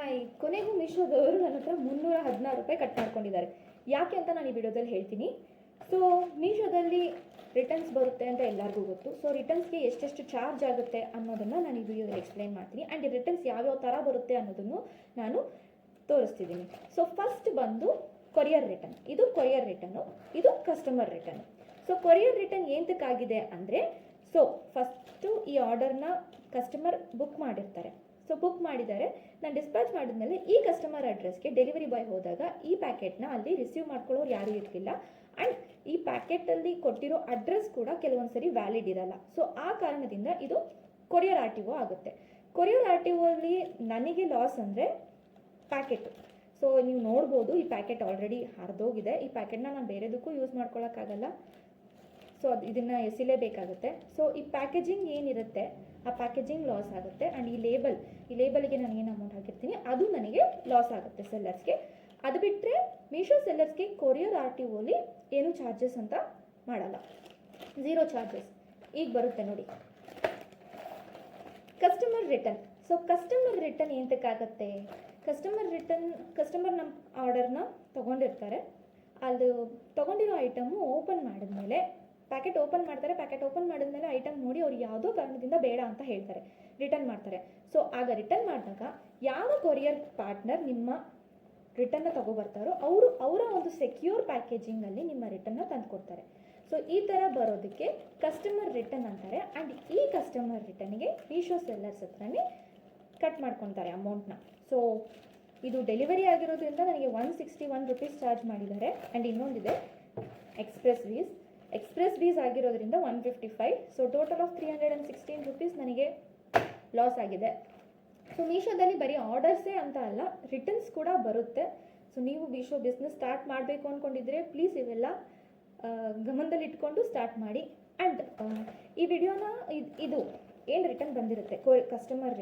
Hi, ಕೊನೆಗೂ ಮೀಶೋದವರು ನನ್ನ ಹತ್ರ 316 ರೂಪಾಯಿ ಕಟ್ ಮಾಡ್ಕೊಂಡಿದ್ದಾರೆ. ಯಾಕೆ ಅಂತ ನಾನು ಈ ವಿಡಿಯೋದಲ್ಲಿ ಹೇಳ್ತೀನಿ. ಸೊ ಮೀಶೋದಲ್ಲಿ ರಿಟರ್ನ್ಸ್ ಬರುತ್ತೆ ಅಂತ ಎಲ್ಲರಿಗೂ ಗೊತ್ತು. ಸೊ ರಿಟರ್ನ್ಸ್ಗೆ ಎಷ್ಟೆಷ್ಟು ಚಾರ್ಜ್ ಆಗುತ್ತೆ ಅನ್ನೋದನ್ನು ನಾನು ಈ ವಿಡಿಯೋದಲ್ಲಿ ಎಕ್ಸ್ಪ್ಲೈನ್ ಮಾಡ್ತೀನಿ. ಆ್ಯಂಡ್ ಈ ರಿಟರ್ನ್ಸ್ ಯಾವ್ಯಾವ ಥರ ಬರುತ್ತೆ ಅನ್ನೋದನ್ನು ನಾನು ತೋರಿಸ್ತಿದ್ದೀನಿ. ಸೊ ಫಸ್ಟ್ ಬಂದು ಕೊರಿಯರ್ ರಿಟರ್ನ್. ಇದು ಕೊರಿಯರ್ ರಿಟರ್ನು, ಇದು customer return. So courier return ಏನಕ್ಕಾಗಿದೆ ಅಂದರೆ, ಸೊ ಫಸ್ಟು ಈ ಆರ್ಡರ್ನ ಕಸ್ಟಮರ್ ಬುಕ್ ಮಾಡಿರ್ತಾರೆ. ಸೊ ಬುಕ್ ಮಾಡಿದ್ದಾರೆ, ನಾನು ಡಿಸ್ಪ್ಯಾಚ್ ಮಾಡಿದ್ಮೇಲೆ ಈ ಕಸ್ಟಮರ್ ಅಡ್ರೆಸ್ಗೆ ಡೆಲಿವರಿ ಬಾಯ್ ಹೋದಾಗ ಈ ಪ್ಯಾಕೆಟ್ನ ಅಲ್ಲಿ ರಿಸೀವ್ ಮಾಡ್ಕೊಳ್ಳೋರು ಯಾರೂ ಇರಲಿಲ್ಲ. ಆ್ಯಂಡ್ ಈ ಪ್ಯಾಕೆಟಲ್ಲಿ ಕೊಟ್ಟಿರೋ ಅಡ್ರೆಸ್ ಕೂಡ ಕೆಲವೊಂದು ಸರಿ ವ್ಯಾಲಿಡ್ ಇರಲ್ಲ. ಸೊ ಆ ಕಾರಣದಿಂದ ಇದು ಕೊರಿಯರ್ ಆರ್ ಟಿ ಒ ಆಗುತ್ತೆ. ಕೊರಿಯರ್ ಆರ್ ಟಿ ಒ ಅಲ್ಲಿ ನನಗೆ ಲಾಸ್ ಅಂದರೆ ಪ್ಯಾಕೆಟು. ಸೊ ನೀವು ನೋಡ್ಬೋದು, ಈ ಪ್ಯಾಕೆಟ್ ಆಲ್ರೆಡಿ ಹರಿದೋಗಿದೆ. ಈ ಪ್ಯಾಕೆಟ್ನ ನಾನು ಬೇರೆದಕ್ಕೂ ಯೂಸ್ ಮಾಡ್ಕೊಳ್ಳೋಕ್ಕಾಗಲ್ಲ. ಸೊ ಇದನ್ನು ಎಸಿಲೇಬೇಕಾಗುತ್ತೆ. ಸೊ ಈ ಪ್ಯಾಕೇಜಿಂಗ್ ಏನಿರುತ್ತೆ ಆ ಪ್ಯಾಕೇಜಿಂಗ್ ಲಾಸ್ ಆಗುತ್ತೆ. ಆ್ಯಂಡ್ ಈ ಲೇಬಲ್ಗೆ ನಾನು ಏನು ಅಮೌಂಟ್ ಹಾಕಿರ್ತೀನಿ ಅದು ನನಗೆ ಲಾಸ್ ಆಗುತ್ತೆ ಸೆಲ್ಲರ್ಸ್ಗೆ. ಅದು ಬಿಟ್ಟರೆ ಮೀಶೋ ಸೆಲ್ಲರ್ಸ್ಗೆ ಕೊರಿಯರ್ ಆರ್ ಟಿ ಒಲಿ ಏನು ಚಾರ್ಜಸ್ ಅಂತ ಮಾಡಲ್ಲ, 0 ಚಾರ್ಜಸ್. ಈಗ ಬರುತ್ತೆ ನೋಡಿ customer return. So customer return ಏನಕ್ಕಾಗತ್ತೆ? ಕಸ್ಟಮರ್ ನಮ್ಮ ಆರ್ಡರ್ನ ತೊಗೊಂಡಿರ್ತಾರೆ. ಅದು ತೊಗೊಂಡಿರೋ ಐಟಮು ಓಪನ್ ಮಾಡಿದ್ಮೇಲೆ ಪ್ಯಾಕೆಟ್ ಓಪನ್ ಮಾಡ್ತಾರೆ. ಪ್ಯಾಕೆಟ್ ಓಪನ್ ಮಾಡಿದ್ಮೇಲೆ ಐಟಮ್ ನೋಡಿ ಅವ್ರು ಯಾವುದೋ ಕಾರಣದಿಂದ ಬೇಡ ಅಂತ ಹೇಳ್ತಾರೆ, ರಿಟರ್ನ್ ಮಾಡ್ತಾರೆ. ಸೊ ಆಗ ರಿಟರ್ನ್ ಮಾಡಿದಾಗ ಯಾವ ಕೊರಿಯರ್ ಪಾರ್ಟ್ನರ್ ನಿಮ್ಮ ರಿಟರ್ನ್ನ ತೊಗೊಬರ್ತಾರೋ ಅವರ ಒಂದು ಸೆಕ್ಯೂರ್ ಪ್ಯಾಕೇಜಿಂಗಲ್ಲಿ ನಿಮ್ಮ ರಿಟರ್ನ್ನ ತಂದು ಕೊಡ್ತಾರೆ. ಸೊ ಈ ಥರ ಬರೋದಕ್ಕೆ ಕಸ್ಟಮರ್ ರಿಟರ್ನ್ ಅಂತಾರೆ. ಆ್ಯಂಡ್ ಈ ಕಸ್ಟಮರ್ ರಿಟರ್ನಿಗೆ ಮೀಶೋ ಸೆಲ್ಲರ್ಸ್ ಹತ್ರನೇ ಕಟ್ ಮಾಡ್ಕೊತಾರೆ ಅಮೌಂಟ್ನ. ಸೊ ಇದು ಡೆಲಿವರಿ ಆಗಿರೋದ್ರಿಂದ ನನಗೆ 161 ರೂಪೀಸ್ ಚಾರ್ಜ್ ಮಾಡಿದ್ದಾರೆ. ಆ್ಯಂಡ್ ಇನ್ನೊಂದಿದೆ ಎಕ್ಸ್ಪ್ರೆಸ್ ವೀಸ್ ಆಗಿರೋದ್ರಿಂದ 155. ಸೊ ಟೋಟಲ್ ಆಫ್ 316 ರೂಪೀಸ್ ನನಗೆ ಲಾಸ್ ಆಗಿದೆ. ಸೊ ಮೀಶೋದಲ್ಲಿ ಬರೀ ಆರ್ಡರ್ಸೇ ಅಂತ ಅಲ್ಲ, ರಿಟರ್ನ್ಸ್ ಕೂಡ ಬರುತ್ತೆ. ಸೊ ನೀವು ಮೀಶೋ ಬಿಸ್ನೆಸ್ ಸ್ಟಾರ್ಟ್ ಮಾಡಬೇಕು ಅಂದ್ಕೊಂಡಿದ್ರೆ ಪ್ಲೀಸ್ ಇವೆಲ್ಲ ಗಮನದಲ್ಲಿ ಇಟ್ಕೊಂಡು ಸ್ಟಾರ್ಟ್ ಮಾಡಿ. ಆ್ಯಂಡ್ ಈ ವಿಡಿಯೋನ ಇದು ಏನು ರಿಟರ್ನ್ ಬಂದಿರುತ್ತೆ ಕಸ್ಟಮರ್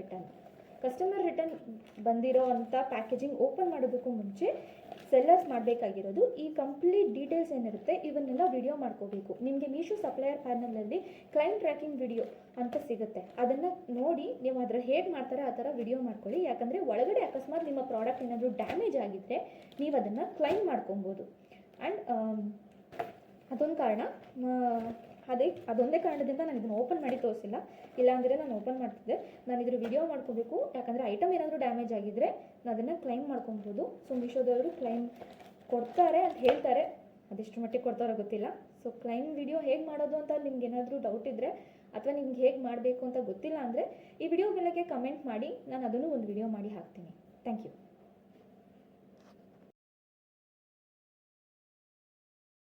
ರಿಟರ್ನ್ ಬಂದಿರೋ ಅಂಥ ಪ್ಯಾಕೇಜಿಂಗ್ ಓಪನ್ ಮಾಡೋದಕ್ಕೂ ಮುಂಚೆ ಸೆಲ್ಲರ್ಸ್ ಮಾಡಬೇಕಾಗಿರೋದು ಈ ಕಂಪ್ಲೀಟ್ ಡೀಟೇಲ್ಸ್ ಏನಿರುತ್ತೆ ಇವನ್ನೆಲ್ಲ ವಿಡಿಯೋ ಮಾಡ್ಕೋಬೇಕು. ನಿಮಗೆ ಮೀಶೋ ಸಪ್ಲೈಯರ್ ಪ್ಯಾನಲಲ್ಲಿ ಕ್ಲೈಂಟ್ ಟ್ರ್ಯಾಕಿಂಗ್ ವಿಡಿಯೋ ಅಂತ ಸಿಗುತ್ತೆ. ಅದನ್ನು ನೋಡಿ ನೀವು ಅದರ ಹೇಗೆ ಮಾಡ್ತಾರೆ ಆ ಥರ ವಿಡಿಯೋ ಮಾಡ್ಕೊಳ್ಳಿ. ಯಾಕಂದರೆ ಒಳಗಡೆ ಅಕಸ್ಮಾತ್ ನಿಮ್ಮ ಪ್ರಾಡಕ್ಟ್ ಏನಾದರೂ ಡ್ಯಾಮೇಜ್ ಆಗಿದ್ದರೆ ನೀವು ಅದನ್ನು ಕ್ಲೈಮ್ ಮಾಡ್ಕೊಬೋದು. ಆ್ಯಂಡ್ ಅದೊಂದು ಕಾರಣ, ಅದೊಂದೇ ಕಾರಣದಿಂದ ನಾನು ಇದನ್ನು ಓಪನ್ ಮಾಡಿ ತೋರಿಸಿಲ್ಲ. ಇಲ್ಲಾಂದರೆ ನಾನು ಓಪನ್ ಮಾಡ್ತಿದ್ದೆ. ನಾನು ಇದ್ರ ವಿಡಿಯೋ ಮಾಡ್ಕೋಬೇಕು, ಯಾಕಂದರೆ ಐಟಮ್ ಏನಾದರೂ ಡ್ಯಾಮೇಜ್ ಆಗಿದ್ದರೆ ನಾನು ಅದನ್ನು ಕ್ಲೈಮ್ ಮಾಡ್ಕೊಬೋದು. ಸೊ ಮೀಶೋದವರು ಕ್ಲೈಮ್ ಕೊಡ್ತಾರೆ ಅಂತ ಹೇಳ್ತಾರೆ, ಅದೆಷ್ಟು ಮಟ್ಟಿಗೆ ಕೊಡ್ತಾರೋ ಗೊತ್ತಿಲ್ಲ. ಸೊ ಕ್ಲೈಮ್ ವಿಡಿಯೋ ಹೇಗೆ ಮಾಡೋದು ಅಂತ ನಿಮ್ಗೆ ಏನಾದರೂ ಡೌಟ್ ಇದ್ದರೆ ಅಥವಾ ನಿಮ್ಗೆ ಹೇಗೆ ಮಾಡಬೇಕು ಅಂತ ಗೊತ್ತಿಲ್ಲ ಅಂದರೆ ಈ ವಿಡಿಯೋ ಬೆಳಗ್ಗೆ ಕಮೆಂಟ್ ಮಾಡಿ, ನಾನು ಅದನ್ನು ಒಂದು ವಿಡಿಯೋ ಮಾಡಿ ಹಾಕ್ತೀನಿ. Thank you.